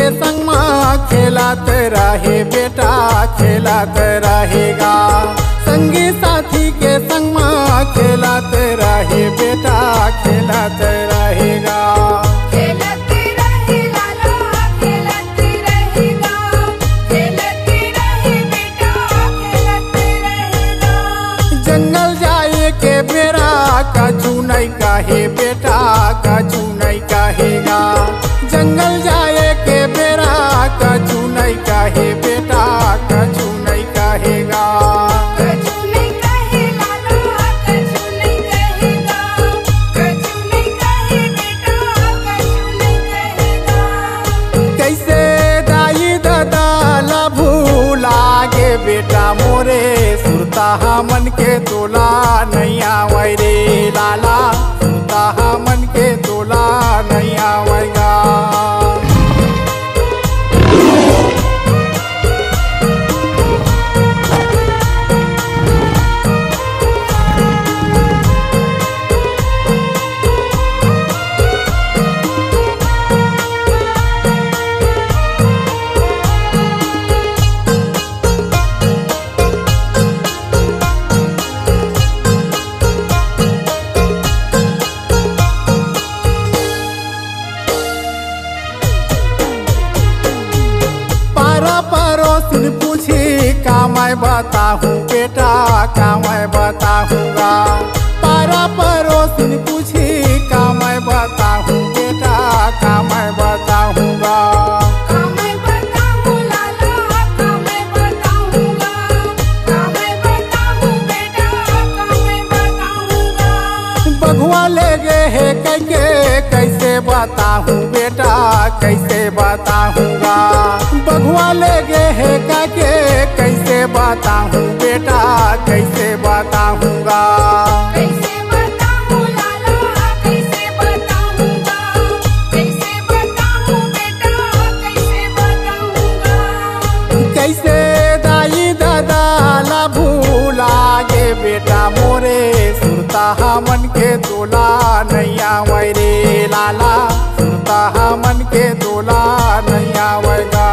के संग में खेलत रहे बेटा खेलत रहेगा। संगी साथी के संग में खेलत रहे बेटा खेलत रहेगा। खेलत रहे लाला खेलत रहेगा, खेलत रहे बेटा खेलत रहेगा। जंगल जाए के बेरा कछु नहीं कहे बेटा कछु नहीं कहेगा। जंगल जाए के बेरा कछु नहीं कहे बेटा कछु नहीं कहेगा। कछु नहीं कहे लाला कछु नहीं कहेगा, कछु नहीं कहे बेटा कछु नहीं कहेगा। कैसे दाई दादा ला भूलागे बेटा मोरे सुरता मन के तोला नहीं आवे रे लाला सुरता मन के तोला नहीं आवेगा। पड़ोसिन पूछी का मैं बताऊँ बेटा का मैं बताऊँगा। पारा पड़ोसिन पूछी का मैं बताऊँ बेटा का मैं बताऊँगा। का मैं बताऊँ लाला का मैं बताऊँगा, का मैं बताऊँ बेटा का मैं बताऊँगा। बघुआ ले गए है कैसे बताऊँ बेटा कैसे बताऊँगा। बघुआ ले गए है कैसे बताऊँ बेटा कैसे बताऊँगा। कैसे बताऊँ लाला कैसे बताऊँगा, कैसे बताऊँ बेटा कैसे बताऊँगा। कैसे दाई दादा ला भूलागे बेटा मोरे सुरता मन के तोला नहीं आवे रे लाला सुरता मन के तोला नहीं आवेगा।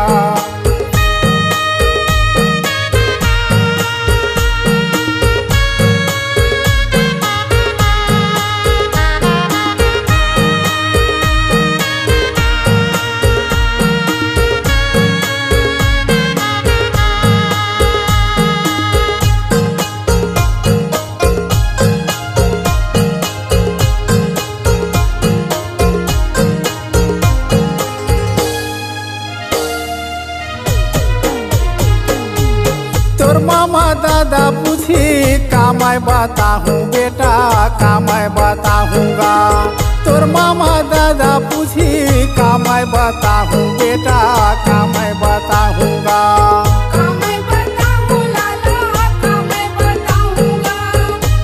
तोर मामा दादा पूछी का मैं बताऊँ बेटा का मैं बताऊँगा। तोर मामा दादा पूछी का मैं बताऊँ बेटा का मैं बताऊँगा। का मैं बताऊँ लाला का मैं बताऊँगा,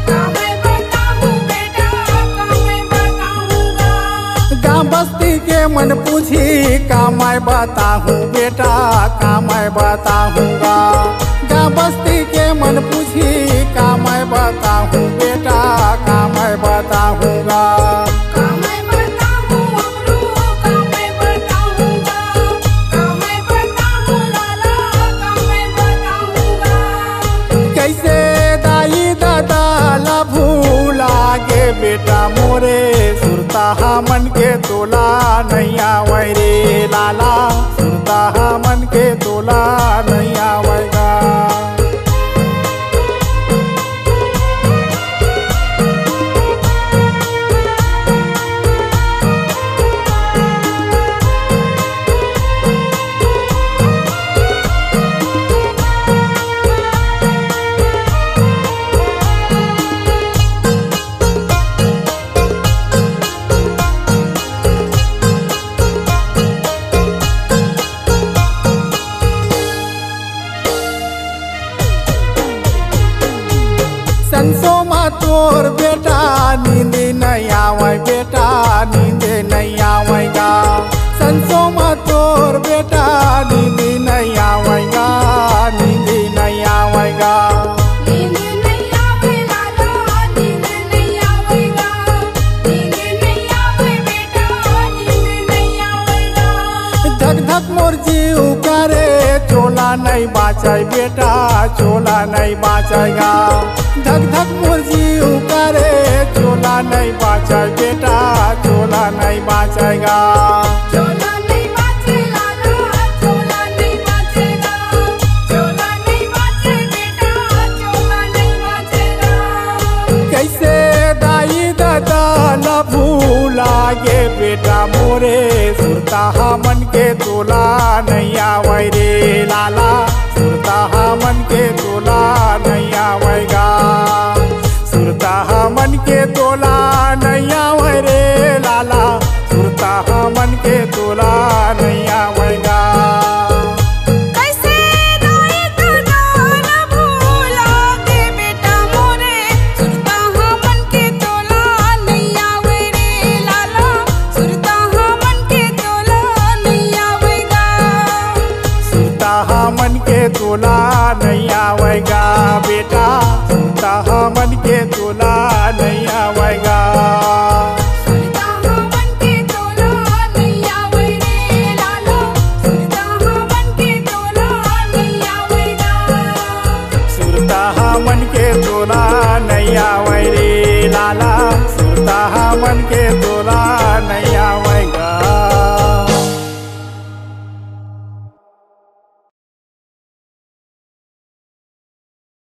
का मैं बताऊँ बेटा का मैं बताऊँगा। गाँव बस्ती के मन पूछी का मैं बताऊँ बेटा का मैं बताऊँगा। गाँव बस्ती के मन पूछी का मैं बताऊँ बेटा का मैं बताऊँगा। का मैं बताऊँ अमरू का मैं बताऊँगा, का मैं बताऊँ लाला का मैं बताऊँगा। कैसे दाई दादा ला भूलागे बेटा मोरे सुरता मन के तोला नहीं आवे रे लाला सुरता मन के तोला नहीं आवेगा। मोर जीव करे चोला नहीं बाचाई बेटा चोला नहीं बाचाएगा धक धक मोर जीव करे चोला नहीं बाचाई बेटा चोला नहीं बाचाएगा चोला नहीं बाचे लाला चोला नहीं बाचेगा चोला नहीं बाचे बेटा चोला नहीं बाचेगा कैसे दाई दादा न भूला गे बेटा मोरे सुरता मन के तोला नहीं आवै रे लाला सुरता मन के तोला नहीं आवेगा सुरता मन के तोला नहीं आवे रे लाला सुरता मन के तोला नहीं आवेगा कैसे दाई दादा न भूला गे बेटा मोरे सुरता मन के तोला नहीं आवे रे लाला सुरता मन के तोला नहीं आवेगा सुरता मन के तोला नहीं आवेगा बेटा सुरता मन के तोला नहीं आवेगा सुरता मन के तोला नहीं आवे रे लाला सुरता मन के तोला नहीं आवेगा सुरता मन के तोला नहीं आवे रे लाला